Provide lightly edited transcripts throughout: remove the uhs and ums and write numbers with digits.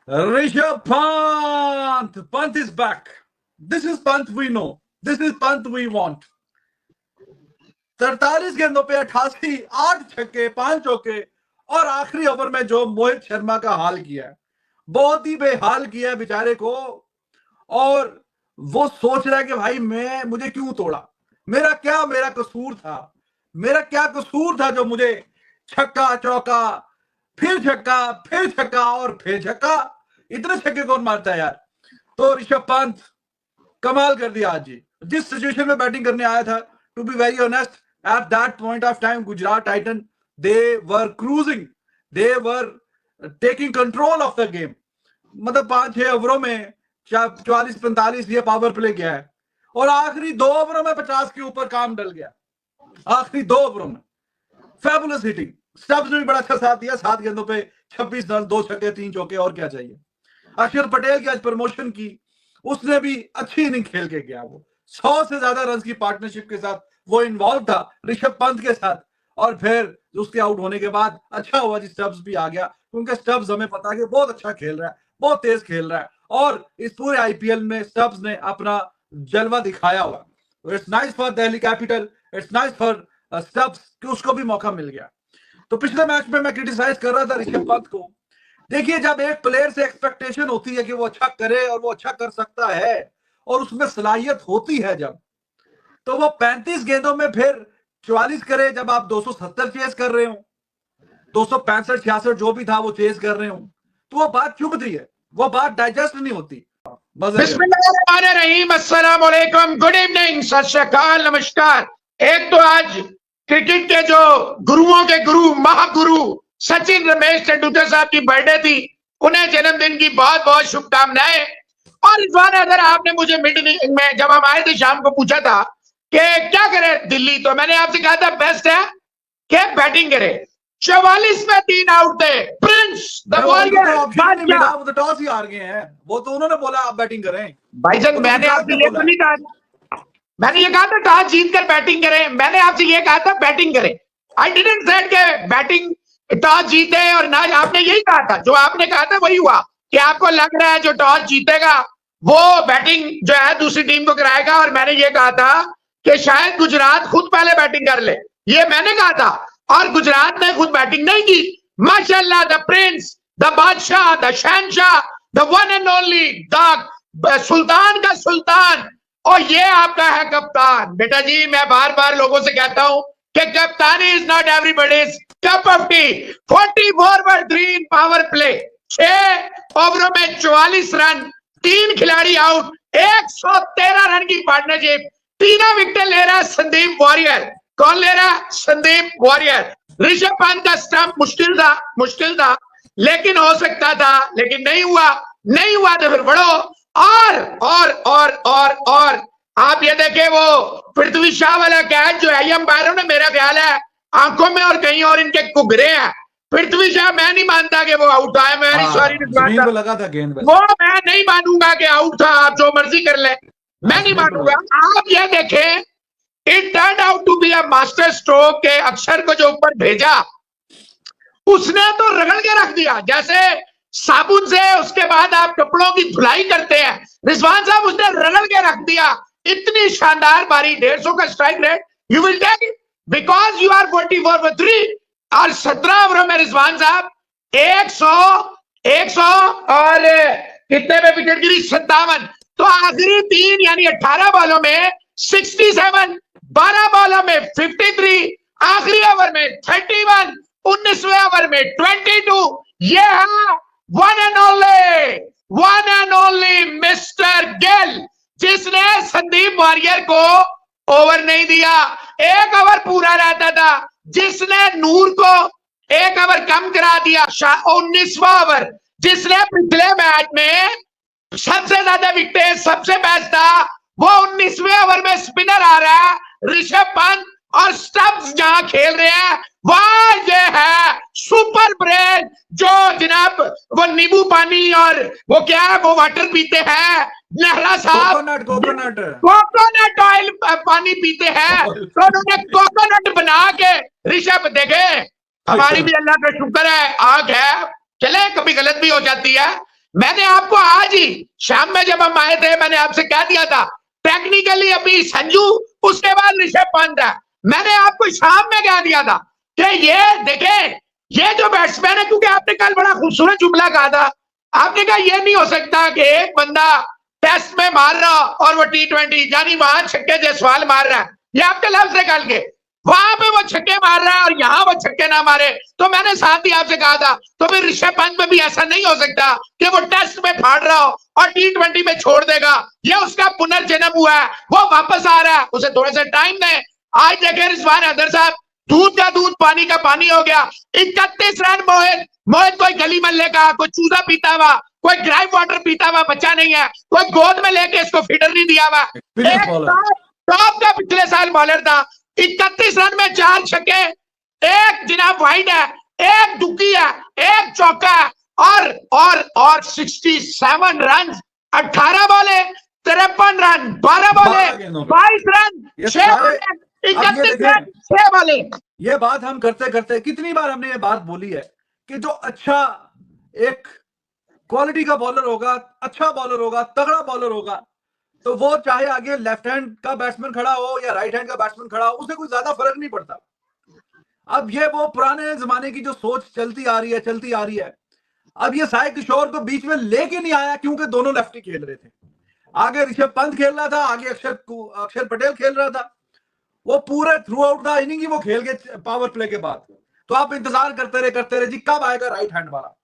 Rishabh Pant. Pant is back. This is Pant we know. This is Pant we want. 43 गेंदों पे 88, 8 छक्के, 5 चौके और आखिरी ओवर में जो मोहित शर्मा का हाल किया है, बहुत ही बेहाल किया है बेचारे को। और वो सोच रहा है कि भाई मुझे क्यों तोड़ा, मेरा कसूर था, मेरा क्या कसूर था जो मुझे छक्का चौका, फिर छक्का और फिर छक्का। इतने छक्के कौन मारता है यार। तो ऋषभ पंत कमाल कर दिया आज जी। जिस सिचुएशन में बैटिंग करने आया था, to be very honest, at that point of time Gujarat titan they were cruising, they were taking control of the game. मतलब 5-6 ओवरों में 44-45 ये पावर प्ले गया है और आखिरी 2 ओवरों में 50 के ऊपर काम डल गया। आखिरी 2 ओवरों में फैबुलस हिटिंग। स्टब्स ने भी बड़ा अच्छा साथ दिया, 7 गेंदों पे 26 रन, 2 छक्के, 3 चौके, और क्या चाहिए। अक्षर पटेल की आज प्रमोशन की, उसने भी अच्छी इनिंग खेल के गया। वो 100 से ज्यादा रन की पार्टनरशिप के साथ वो इन्वॉल्व था ऋषभ पंत के साथ। और फिर उसके आउट होने के बाद अच्छा हुआ जी स्टब्स भी आ गया, क्योंकि स्टब्स हमें पता है कि बहुत अच्छा खेल रहा है, बहुत तेज खेल रहा है और इस पूरे आईपीएल में स्टब्स ने अपना जलवा दिखाया हुआ। It's nice for Delhi capital, it's nice for Stubbs कि उसको भी मौका मिल गया। तो पिछले मैच में मैं क्रिटिसाइज कर रहा था ऋषभ पंत को। देखिए, जब एक प्लेयर से एक्सपेक्टेशन होती है कि वो अच्छा करे और वो अच्छा कर सकता है और उसमें सलाहियत होती है, जब तो वो 35 गेंदों में फिर 44 करे, जब आप 270 चेस कर रहे हो, 265-66 जो भी था वो चेस कर रहे हो, तो वो बात चुभती है, वो बात डाइजेस्ट नहीं होती। बिस्मिल्लाहिर्रहमानिर्रहीम, अस्सलाम वालेकुम, गुड इवनिंग, सत श्री अकाल, नमस्कार। एक तो आज क्रिकेट के जो गुरुओं के गुरु, महागुरु सचिन रमेश तेंदुलकर साहब की बर्थडे थी, उन्हें जन्मदिन की बहुत बहुत शुभकामनाएं। और इस बार अगर आपने मुझे मीटिंग में जब हम आए थे शाम को पूछा था कि क्या करे दिल्ली, तो मैंने आपसे कहा था बेस्ट है कि बैटिंग करे। 44 में 3 आउट थे। प्रिंस द वॉरियर टॉस ही हार गए हैं, वो तो उन्होंने बोला आप बैटिंग करें। भाई साहब, मैंने आपसे ये तो नहीं कहा, मैंने ये कहा था टॉस जीतकर बैटिंग करें। मैंने आपसे ये कहा था बैटिंग करें। आई डिडंट सेड के बैटिंग टॉस जीते, और ना आपने यही कहा था, जो आपने कहा था वही हुआ कि आपको लग रहा है जो टॉस जीतेगा वो बैटिंग जो है दूसरी टीम को कराएगा। और मैंने ये कहा था कि शायद गुजरात खुद पहले बैटिंग कर ले, ये मैंने कहा था, और गुजरात ने खुद बैटिंग नहीं की। माशाल्लाह, द प्रिंस, द बादशाह, द शहनशाह, the one and only, the sultan का सुल्तान, और ये आपका है कप्तान। बेटा जी, मैं बार बार लोगों से कहता हूं कि कप्तानी is not everybody's cup of T. 44/3 power play, 6 ओवरों में 44 रन, 3 खिलाड़ी आउट, 113 रन की पार्टनरशिप, 3 विकेट ले रहा संदीप वॉरियर। कौन ले रहा? संदीप वॉरियर। ऋषभ पंत का स्टंप मुश्किल था, लेकिन हो सकता था, लेकिन नहीं हुआ तो फिर बढ़ो। और आप ये देखे वो पृथ्वी शाह वाला कैच जो है, अंपायरों ने मेरा ख्याल है आंखों में और कहीं और इनके कुगरे हैं। पृथ्वी शाह, मैं नहीं मानता कि वो आउट है, मैं सॉरी लगा था गेंद, वो मैं नहीं मानूंगा कि आउट था, आप जो मर्जी कर ले, मैं नहीं मानूंगा। आप ये देखें, it turn out to be a master stroke के अक्षर को जो ऊपर भेजा, उसने तो रगड़ के रख दिया जैसे साबुन से उसके बाद आप कपड़ों की धुलाई करते हैं। रिजवान साहब, उसने रगड़ के रख दिया। इतनी शानदार बारी, 150 का strike rate, you will take it because you are 44/3। और 17 ओवरों में रिजवान साहब 100 और कितने पे विकेट गिरी? 57। तो आखिरी 3 यानी 18 बॉलों में 67, 12 बॉलों में 53, आखिरी ओवर में 31, 19वें ओवर में 22। ये है one and only mister Gill, जिसने संदीप वॉरियर को ओवर नहीं दिया। 1 ओवर पूरा रहता था, जिसने नूर को 1 ओवर कम करा दिया। 19वां ओवर, जिसने पिछले मैच में सबसे ज्यादा विकेट, सबसे बेस्ट था, वो 19वें ओवर में स्पिनर आ रहा है ऋषभ पंत, और स्टब्स जहां खेल रहे हैं वहां ये है सुपर ब्रेन, जो जनाब वो नींबू पानी और वो क्या है वो वाटर पीते हैं, नेहरा साहब कोकोनट ऑयल पानी पीते हैं, तो उन्होंने कोकोनट बना के ऋषभ देखे। हमारी भी अल्लाह का शुक्र है आंख है, चले कभी गलत भी हो जाती है, मैंने आपको आज ही शाम में जब हम आए थे मैंने आपसे कह दिया था टेक्निकली अभी संजू, उसके बाद ऋषभ पंत है। मैंने आपको शाम में कह दिया था कि ये देखें, ये जो बैट्समैन है, क्योंकि आपने कल बड़ा खूबसूरत जुमला कहा था, आपने कहा ये नहीं हो सकता कि एक बंदा टेस्ट में मार रहा और वो T20 यानी वहां छक्के जायसवाल मार रहा है, ये आपके लफ्ज है कल के, वहां पे वो छक्के मार रहा है और यहां वो छक्के ना मारे। तो मैंने साथ ही आपसे कहा था तो फिर ऋषभ पंत में भी ऐसा नहीं हो सकता कि वो टेस्ट में फाड़ रहा हो और T20 में छोड़ देगा। ये उसका पुनर्जन्म हुआ है, वो वापस आ रहा है, उसे थोड़ा सा टाइम दें। आज देखें रिजवान हैदर साहब, दूध का दूध पानी का पानी हो गया। 31 रन मोहित कोई गली मल्ले का, कोई चूजा पीता हुआ, कोई ग्राइव वाटर पीता हुआ बच्चा नहीं है, कोई गोद में लेके इसको फीडर नहीं दिया हुआ। टॉप का पिछले साल बॉलर था। 31 रन में 4 छक्के, एक जनाब वाइड है, एक दुखी है, एक चौका है और 67 रन, 18 बॉले 53 रन, 12 बॉले 22 रन, 6 बॉले 31 रन, 6 बॉले। ये बात हम करते करते कितनी बार हमने ये बात बोली है कि जो अच्छा एक क्वालिटी का बॉलर होगा, अच्छा बॉलर होगा, तगड़ा बॉलर होगा, तो वो चाहे आगे लेफ्ट हैंड का बैट्समैन खड़ा हो या राइट हैंड का बैट्समैन खड़ा हो, उसे कोई ज्यादा फर्क नहीं पड़ता। अब ये वो पुराने जमाने की जो सोच चलती आ रही है। अब ये साई किशोर को बीच में लेके नहीं आया क्योंकि दोनों लेफ्टी खेल रहे थे। आगे ऋषभ पंत खेल रहा था, आगे अक्षर पटेल खेल रहा था। वो पूरे थ्रू आउट द इनिंग ही वो खेल गए पावर प्ले के बाद। तो आप इंतजार करते रहे जी कब आएगा राइट हैंड वाला।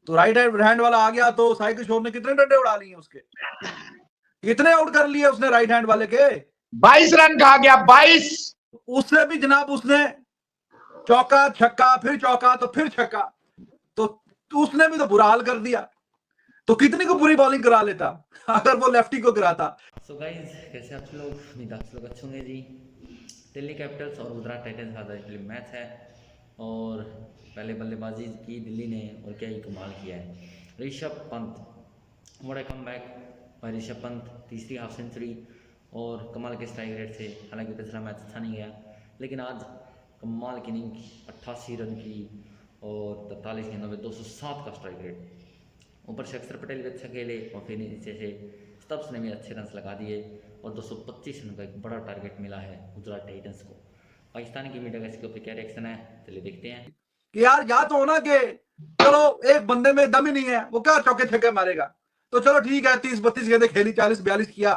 तो राइट हैंड वाला आ गया तो साई किशोर ने कितने डंडे उड़ा लिए उसके, कितने आउट कर लिए उसने राइट हैंड वाले के? 22 रन कहा गया, 22। उससे भी जनाब उसने चौका छक्का फिर चौका तो फिर छक्का, तो उसने भी तो बुरा हाल कर दिया। तो कितनी को बुरी बॉलिंग करा लेता अगर वो लेफ्टी को कराता। सो गाइस, कैसे आप लोग? उम्मीद आप लोग अच्छे होंगे जी। दिल्ली कैपिटल्स और गुजरात टाइटंस का मैच है और पहले बल्लेबाजी की दिल्ली ने और क्या ही कमाल किया है। Rishabh Pant, what a comeback by Rishabh Pant, तीसरी हाफ सेंचुरी और कमाल के स्ट्राइक रेट से। हालांकि पिछला मैच अच्छा नहीं गया, लेकिन आज कमाल की इनिंग 88 रन की और 43 गेंदों में 207 का स्ट्राइक रेट। ऊपर से अक्षर पटेल भी अच्छा खेले और फिर नीचे से स्टब्स ने भी अच्छे रन लगा दिए और 225 रन का एक बड़ा टारगेट मिला है गुजरात टाइटंस को। पाकिस्तान की मीडिया का इसके ऊपर क्या रिएक्शन है, चलिए देखते हैं। कि यार या तो होना कि चलो एक बंदे में दम ही नहीं है, वो क्या चौके छक्के मारेगा, तो चलो ठीक है 30-32 गेंदें खेली, 40-42 किया,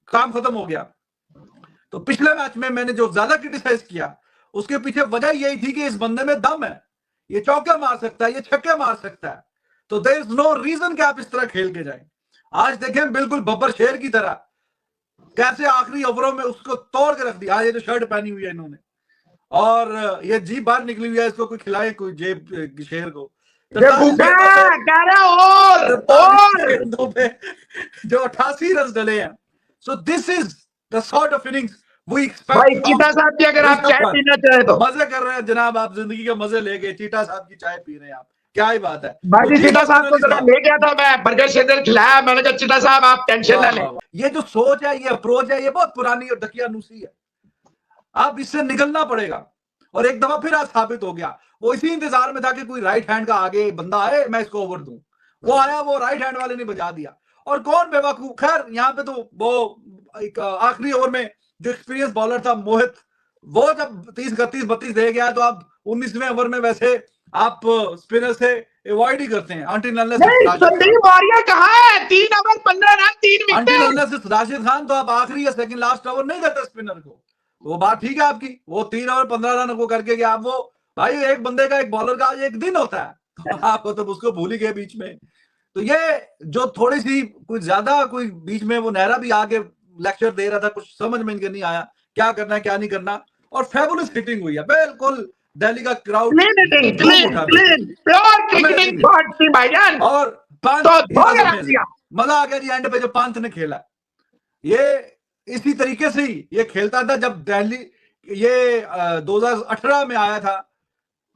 काम खत्म हो गया। तो पिछले मैच में मैंने जो ज्यादा क्रिटिसाइज किया उसके पीछे वजह यही थी कि इस बंदे में दम है, ये चौके मार सकता है, ये छक्के मार सकता है, तो देयर इज नो रीजन कि आप इस तरह खेल के जाएं। आज देखें बिल्कुल बब्बर शेर की तरह कैसे आखिरी ओवरों में उसको तोड़ के रख दिया। ये जो शर्ट पहनी हुई है इन्होंने और ये जीभ बाहर निकली हुई है, इसको कोई खिलाए कोई जेब शेर को। जो 88 रन डले हैं। So this is the sort of innings we expect. भाई चीता साहब की अगर आप चाय पीना चाहे तो मजे कर रहे हैं जनाब, आप जिंदगी के मजे लेके चीता साहब की चाय पी रहे हैं आप, क्या ही बात है। भाई जी चीता साहब को जरा ले गया था मैं, बर्गर शेदर खिलाया, मैंने कहा चीता साहब आप टेंशन ना लें। ये जो सोच है, ये अप्रोच है, ये बहुत पुरानी और दकियानूसी है। अब इससे निकलना पड़ेगा। और एक दफा फिर आज साबित हो गया, वो इसी इंतजार में था कि कोई राइट हैंड का आगे बंदा आए मैं इसको ओवर दूं, वो आया, वो राइट हैंड वाले ने बजा दिया। और कौन बेवकूफ, खैर यहाँ पे तो वो एक आखिरी ओवर में जो एक्सपीरियंस बॉलर था मोहित, वो जब 30-31-32 दे गया तो अब 19वें ओवर में वैसे आप स्पिनर से अवॉइड ही करते हैं। संदीप वारियर कहाँ है? 3 over 15 run 3 wicket. Rashid Khan तो आप आखिरी या सेकंड लास्ट ओवर नहीं देते स्पिनर को, वो बात ठीक है आपकी, वो 3 ओवर 15 रन को करके गया। वो भाई एक बंदे का, एक बॉलर का एक दिन होता है आपको तो उसको भूल ही गए बीच में। तो ये जो थोड़ी सी कुछ ज्यादा कोई बीच में वो नहरा भी आके लेक्चर दे रहा था, कुछ समझ में इनके नहीं आया क्या करना है क्या नहीं करना। और फेबुलस हिटिंग हुई है, बिल्कुल दिल्ली का क्राउड और मजा आ गया जी एंड पे जो पंत ने खेला। ये इसी तरीके से ही ये खेलता था जब दिल्ली ये 2018 में आया था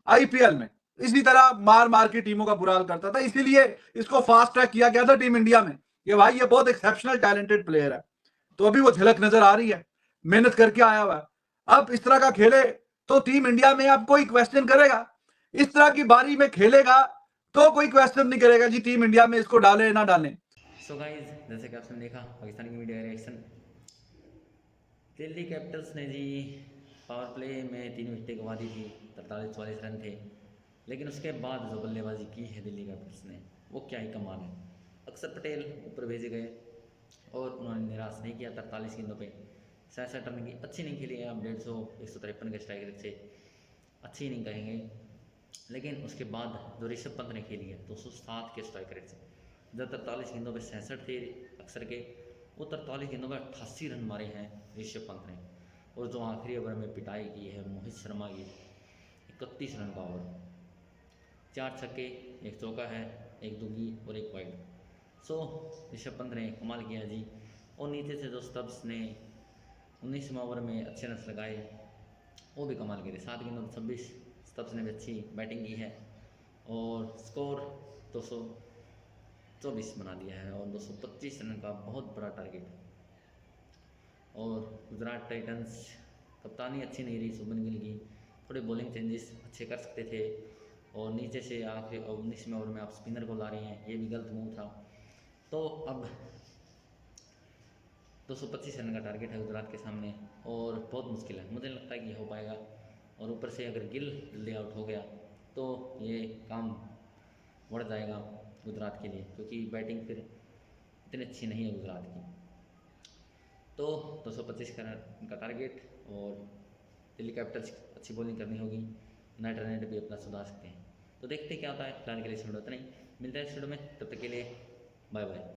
आईपीएल में, इसी तरह मार मार के टीमों का बुरा हाल करता था। इसीलिए इसको फास्ट ट्रैक किया गया था टीम इंडिया में कि भाई ये बहुत एक्सेप्शनल टैलेंटेड प्लेयर है। तो अभी वो झलक नजर आ रही है, मेहनत करके आया हुआ है। अब इस तरह का खेले तो टीम इंडिया में अब कोई क्वेश्चन करेगा, इस तरह की बारी में खेलेगा तो कोई क्वेश्चन नहीं करेगा जी टीम इंडिया में इसको डालें ना डालें। सो गाइज, जैसे कि आपने देखा पाकिस्तान की मीडिया रिएक्शन, दिल्ली कैपिटल्स ने जी पावर प्ले में 3 विकेटें गंवा दी थी, 43-44 रन थे। लेकिन उसके बाद जो बल्लेबाजी की है दिल्ली कैपिटल्स ने, वो क्या ही कमाल है। अक्षर पटेल ऊपर भेजे गए और उन्होंने निराश नहीं किया। 43 गेंदों पे 67 रन की अच्छी नहीं खेली है। आप 153 के स्ट्राइक रेट से अच्छी नहीं कहेंगे। लेकिन उसके बाद जो ऋषभ पंत ने खेली है 207 के स्ट्राइक रेट से, जब 43 गेंदों पे 67 थे अक्सर के, वो 43 गेंदों में 88 रन मारे हैं ऋषभ पंत ने। और जो आखिरी ओवर में पिटाई की है मोहित शर्मा की, 31 रन का ओवर, 4 छक्के, 1 चौका है, 1 दुगी और 1 वाइड। सो ऋषभ पंत ने कमाल किया जी। और नीचे से जो स्टब्स ने 19वें ओवर में अच्छे रन लगाए, वो भी कमाल के थे। 7 गेंदों में 26, स्टब्स ने भी अच्छी बैटिंग की है और स्कोर 224 बना दिया है और 225 रन का बहुत बड़ा टारगेट। और गुजरात टाइटंस कप्तानी अच्छी नहीं रही शुभमन गिल की, थोड़े बॉलिंग चेंजेस अच्छे कर सकते थे। और नीचे से आखिरी 19वें ओवर में आप स्पिनर को ला रहे हैं, ये भी गलत मूव था। तो अब 225 रन का टारगेट है गुजरात के सामने और बहुत मुश्किल है। मुझे लगता है कि हो पाएगा। और ऊपर से अगर गिल जल्दी आउट हो गया तो ये काम बढ़ जाएगा गुजरात के लिए, क्योंकि बैटिंग फिर इतनी अच्छी नहीं है गुजरात की। तो 225 का टारगेट, और दिल्ली कैपिटल्स अच्छी बॉलिंग करनी होगी, नेट रन रेट भी अपना सुधार सकते हैं। तो देखते हैं क्या होता है। फिलहाल के लिए इस वीडियो इतना ही, मिलता है इस वीडियो में, तब तक के लिए बाय बाय।